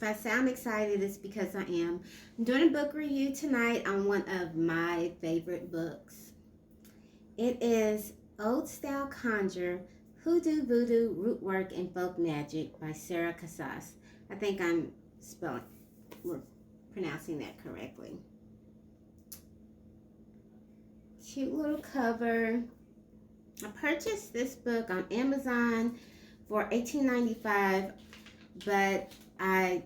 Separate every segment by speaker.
Speaker 1: I sound excited, it's because I am. I'm doing a book review tonight on one of my favorite books. It is Old Style Conjure, Hoodoo, Voodoo, Root Work, and Folk Magic by Sarah Casas. I think we're pronouncing that correctly. Cute little cover. I purchased this book on Amazon for $18.95, but I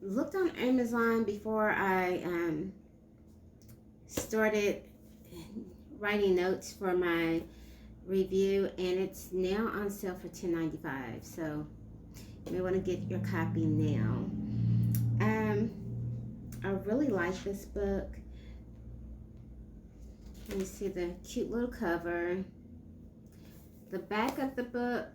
Speaker 1: looked on Amazon before I started writing notes for my review, and it's now on sale for $10.95. So you may want to get your copy now. I really like this book. Let me see the cute little cover. The back of the book.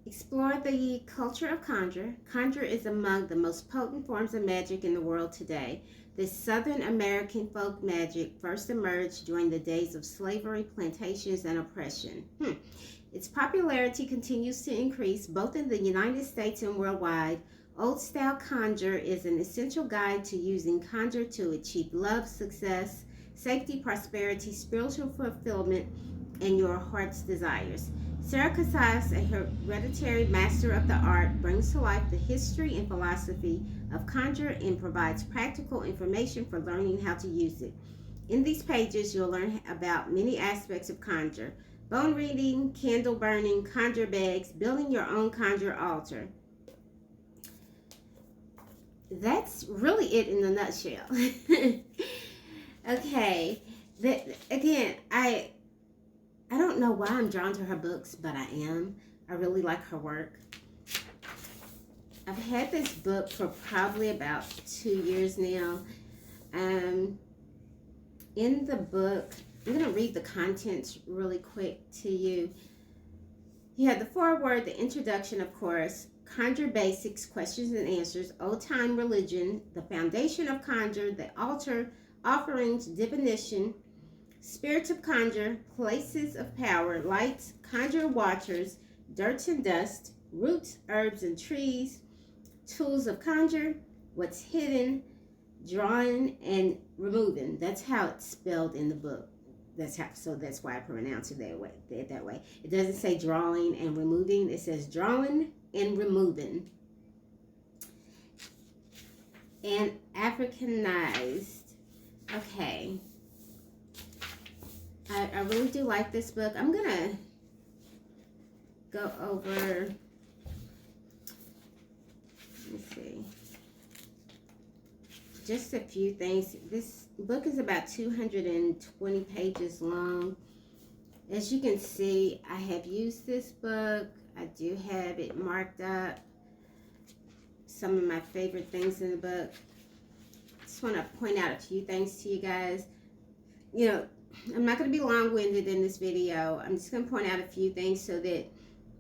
Speaker 1: Explore the culture of conjure. Conjure is among the most potent forms of magic in the world today. This Southern American folk magic first emerged during the days of slavery, plantations, and oppression. Its popularity continues to increase both in the United States and worldwide. Old Style Conjure is an essential guide to using conjure to achieve love, success, safety, prosperity, spiritual fulfillment, and your heart's desires. Sarah Casas, a hereditary master of the art, brings to life the history and philosophy of conjure and provides practical information for learning how to use it. In these pages, you'll learn about many aspects of conjure: bone reading, candle burning, conjure bags, building your own conjure altar. That's really it in a nutshell. Okay, again, I don't know why I'm drawn to her books, but I am. I really like her work. I've had this book for probably about 2 years now. In the book, I'm going to read the contents really quick to you. You have the foreword, the introduction, of course, conjure basics, questions and answers, old-time religion, the foundation of conjure, the altar, offerings, divination, spirits of conjure, places of power, lights, conjure watchers, dirt and dust, roots, herbs and trees, tools of conjure, what's hidden, drawing and removing. That's how it's spelled in the book. So that's why I pronounce it that way. It doesn't say drawing and removing. It says drawing and removing. And Africanized. Okay. I really do like this book. I'm going to go over, let me see, just a few things. This book is about 220 pages long. As you can see, I have used this book. I do have it marked up. Some of my favorite things in the book. Just want to point out a few things to you guys. You know, I'm not going to be long-winded in this video. I'm just going to point out a few things so that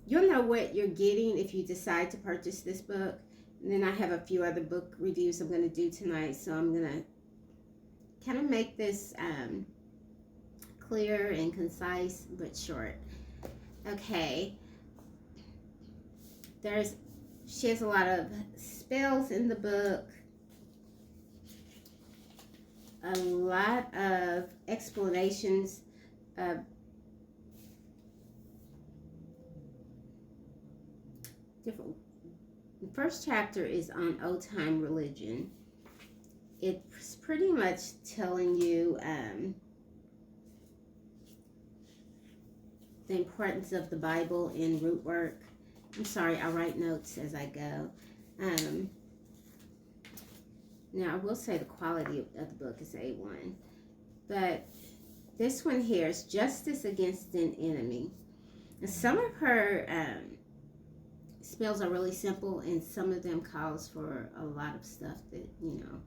Speaker 1: you'll know what you're getting if you decide to purchase this book. And then I have a few other book reviews I'm going to do tonight. So I'm going to kind of make this clear and concise but short. Okay. She has a lot of spells in the book. A lot of explanations of different. The first chapter is on old-time religion. It's pretty much telling you the importance of the Bible in root work. I'm sorry, I'll write notes as I go. Now, I will say the quality of the book is A1. But this one here is Justice Against an Enemy. And some of her spells are really simple, and some of them calls for a lot of stuff that, you know,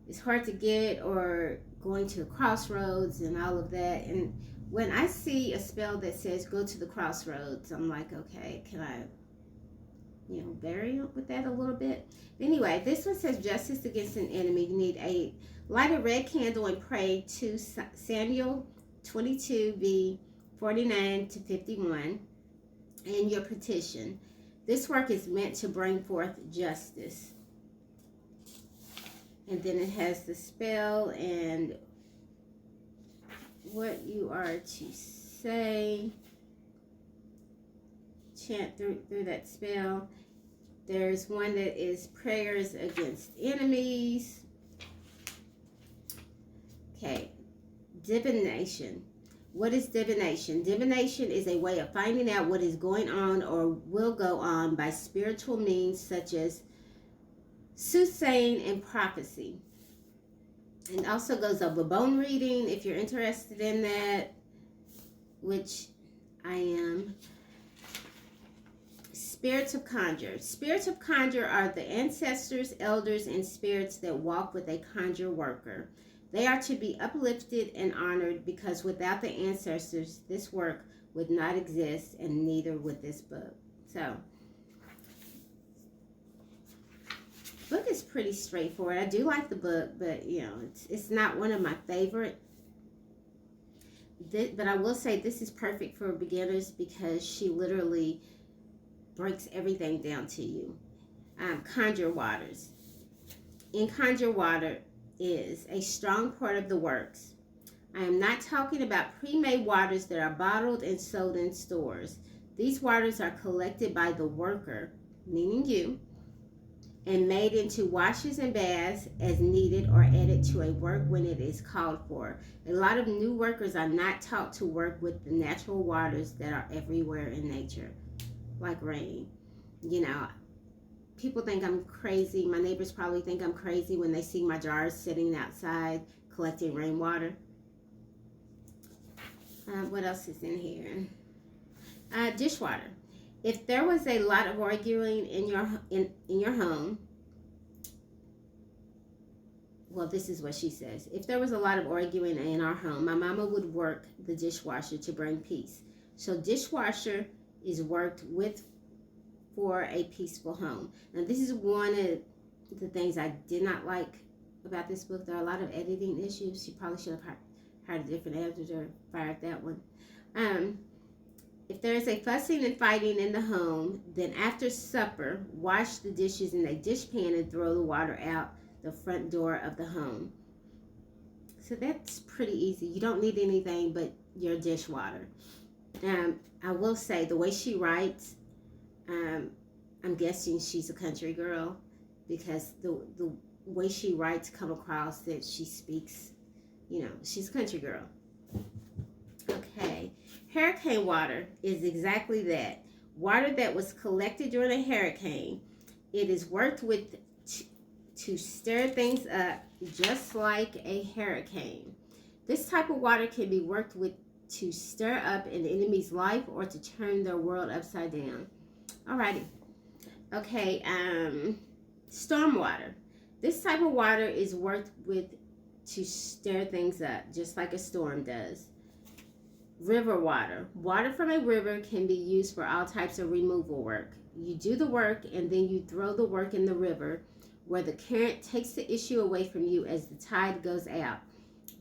Speaker 1: it's hard to get, or going to a crossroads and all of that. And when I see a spell that says go to the crossroads, I'm like, okay, can I, you know, vary with that a little bit? Anyway, this one says Justice Against an Enemy. You need light a red candle and pray to Samuel 22 v 49 to 51 and your petition. This work is meant to bring forth justice. And then it has the spell and what you are to say. Chant through that spell. There's one that is prayers against enemies. Okay, divination. What is divination? Divination is a way of finding out what is going on or will go on by spiritual means such as soothsaying and prophecy. And also goes over bone reading if you're interested in that, which I am. Spirits of Conjure. Spirits of Conjure are the ancestors, elders, and spirits that walk with a conjure worker. They are to be uplifted and honored because without the ancestors, this work would not exist, and neither would this book. So, book is pretty straightforward. I do like the book, but you know, it's not one of my favorite. But I will say this is perfect for beginners because she literally breaks everything down to you. Conjure waters. In conjure water is a strong part of the works. I am not talking about pre-made waters that are bottled and sold in stores. These waters are collected by the worker, meaning you, and made into washes and baths as needed or added to a work when it is called for. A lot of new workers are not taught to work with the natural waters that are everywhere in nature, like rain. You know, people think I'm crazy. My neighbors probably think I'm crazy when they see my jars sitting outside collecting rainwater. What else is in here? Dishwater. If there was a lot of arguing in your home, well, this is what she says. If there was a lot of arguing in our home, my mama would work the dishwasher to bring peace. So dishwasher is worked with for a peaceful home. Now, this is one of the things I did not like about this book. There are a lot of editing issues. She probably should have hired a different editor, fired that one. If there is a fussing and fighting in the home, then after supper, wash the dishes in a dishpan and throw the water out the front door of the home. So that's pretty easy. You don't need anything but your dishwater. I will say the way she writes, I'm guessing she's a country girl because the way she writes come across that she speaks, you know, she's a country girl. Okay. Hurricane water is exactly that. Water that was collected during a hurricane. It is worked with to stir things up just like a hurricane. This type of water can be worked with to stir up an enemy's life or to turn their world upside down. Alrighty. Okay, storm water. This type of water is worked with to stir things up just like a storm does. River water. Water from a river can be used for all types of removal work. You do the work and then you throw the work in the river where the current takes the issue away from you as the tide goes out.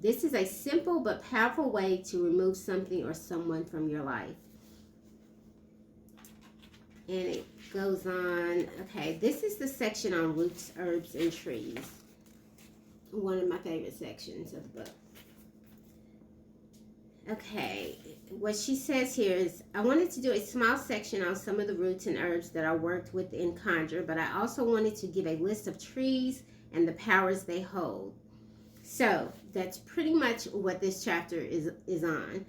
Speaker 1: This is a simple but powerful way to remove something or someone from your life. And it goes on. Okay, this is the section on roots, herbs, and trees. One of my favorite sections of the book. Okay, what she says here is, I wanted to do a small section on some of the roots and herbs that I worked with in Conjure, but I also wanted to give a list of trees and the powers they hold. So that's pretty much what this chapter is on.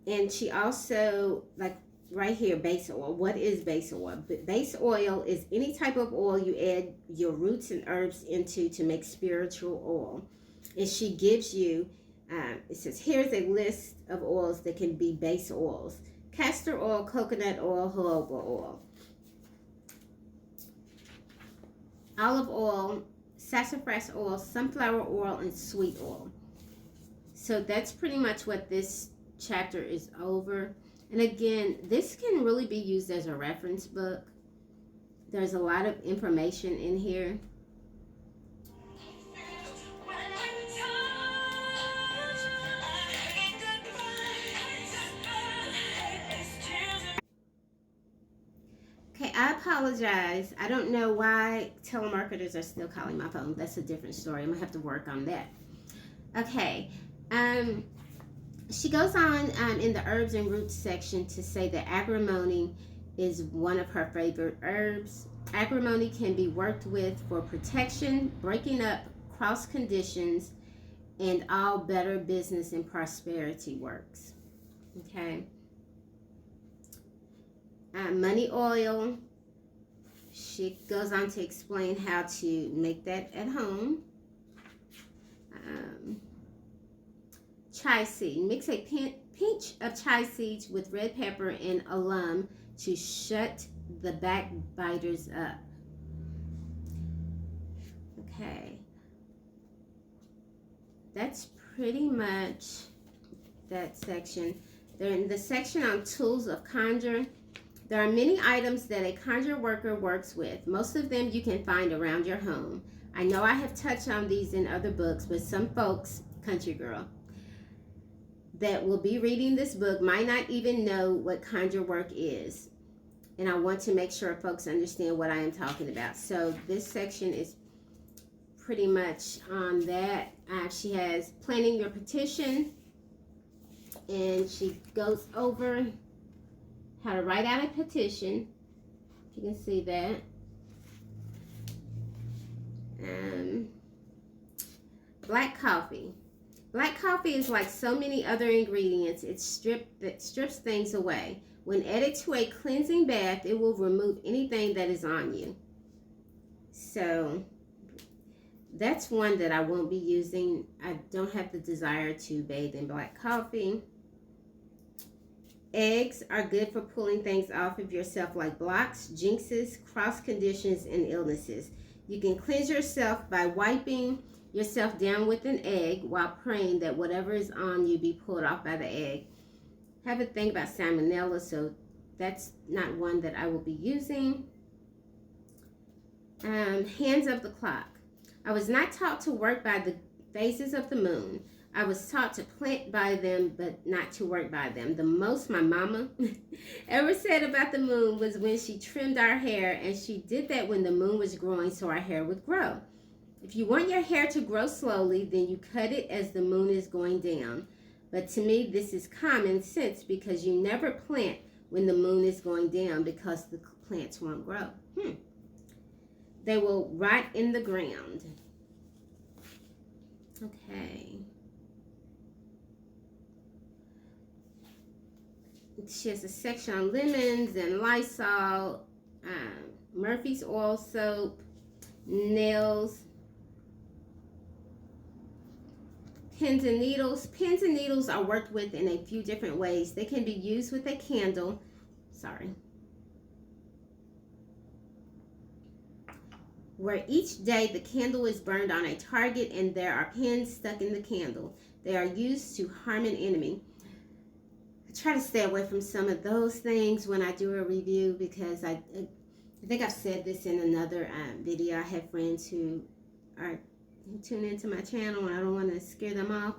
Speaker 1: And she also, like right here, base oil. What is base oil? Base oil is any type of oil you add your roots and herbs into to make spiritual oil. And she gives you, it says, here's a list of oils that can be base oils. Castor oil, coconut oil, jojoba oil. Olive oil, sassafras oil, sunflower oil, and sweet oil. So that's pretty much what this chapter is over. And again, this can really be used as a reference book. There's a lot of information in here. apologize. I don't know why telemarketers are still calling my phone. That's a different story. I'm going to have to work on that. Okay. She goes on in the herbs and roots section to say that agrimony is one of her favorite herbs. Agrimony can be worked with for protection, breaking up cross conditions, and all better business and prosperity works. Okay. Money oil. She goes on to explain how to make that at home. Chai seed. Mix a pinch of chai seeds with red pepper and alum to shut the backbiters up. Okay. That's pretty much that section. They're in the section on tools of conjure. There are many items that a conjure worker works with. Most of them you can find around your home. I know I have touched on these in other books, but some folks, country girl, that will be reading this book might not even know what conjure work is. And I want to make sure folks understand what I am talking about. So this section is pretty much on that. She has planning your petition, and she goes over how to write out a petition. You can see that. Black coffee. Black coffee is like so many other ingredients. It strips things away. When added to a cleansing bath, it will remove anything that is on you. So that's one that I won't be using. I don't have the desire to bathe in black coffee. Eggs are good for pulling things off of yourself like blocks, jinxes, cross conditions, and illnesses. You can cleanse yourself by wiping yourself down with an egg while praying that whatever is on you be pulled off by the egg. I have a thing about salmonella, so that's not one that I will be using. Hands of the clock. I was not taught to work by the phases of the moon. I was taught to plant by them, but not to work by them. The most my mama ever said about the moon was when she trimmed our hair, and she did that when the moon was growing so our hair would grow. If you want your hair to grow slowly, then you cut it as the moon is going down. But to me, this is common sense because you never plant when the moon is going down because the plants won't grow. They will rot in the ground. Okay. She has a section on lemons and Lysol, Murphy's oil soap, nails, pins and needles. Pins and needles are worked with in a few different ways. They can be used with a candle. Where each day the candle is burned on a target and there are pins stuck in the candle. They are used to harm an enemy. I try to stay away from some of those things when I do a review because I think I've said this in another video. I have friends who tune into my channel and I don't want to scare them off.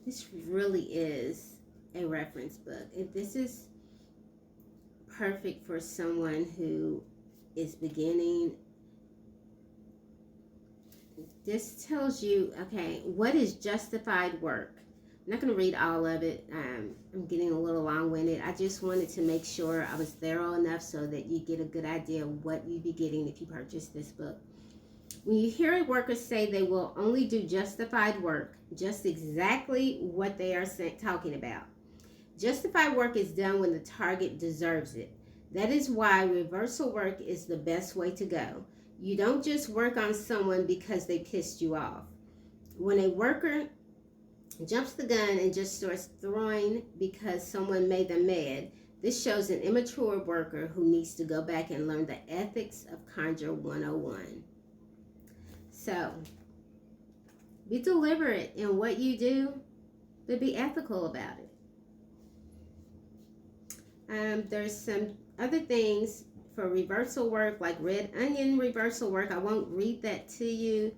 Speaker 1: This really is a reference book. This is perfect for someone who is beginning. This tells you, okay, what is justified work? I'm not going to read all of it. I'm getting a little long-winded. I just wanted to make sure I was thorough enough so that you get a good idea of what you'd be getting if you purchase this book. When you hear a worker say they will only do justified work, just exactly what they are talking about. Justified work is done when the target deserves it. That is why reversal work is the best way to go. You don't just work on someone because they pissed you off. When a worker jumps the gun and just starts throwing because someone made them mad, this shows an immature worker who needs to go back and learn the ethics of Conjure 101. So, be deliberate in what you do, but be ethical about it. There's some other things for reversal work, like red onion reversal work. I won't read that to you.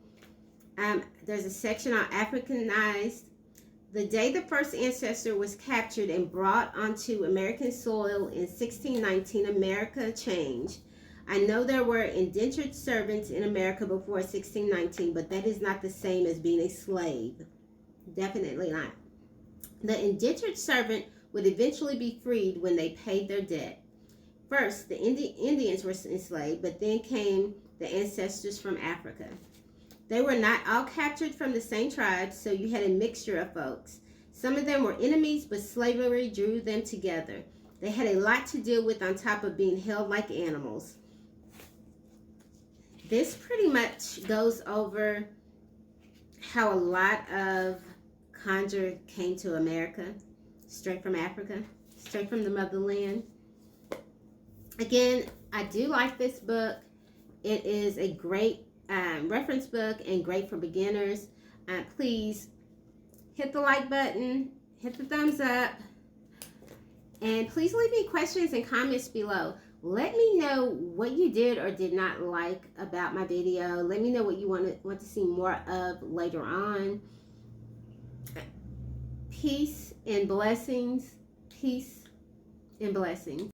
Speaker 1: There's a section on Africanized. The day the first ancestor was captured and brought onto American soil in 1619, America changed. I know there were indentured servants in America before 1619, but that is not the same as being a slave. Definitely not. The indentured servant would eventually be freed when they paid their debt. First, the Indians were enslaved, but then came the ancestors from Africa. They were not all captured from the same tribes, so you had a mixture of folks. Some of them were enemies, but slavery drew them together. They had a lot to deal with on top of being held like animals. This pretty much goes over how a lot of Conjure came to America, straight from Africa, straight from the motherland. Again, I do like this book. It is a great reference book and great for beginners. Please hit the like button, hit the thumbs up, and please leave me questions and comments below. Let me know what you did or did not like about my video. Let me know what you want to see more of later on. Peace and blessings. Peace and blessings.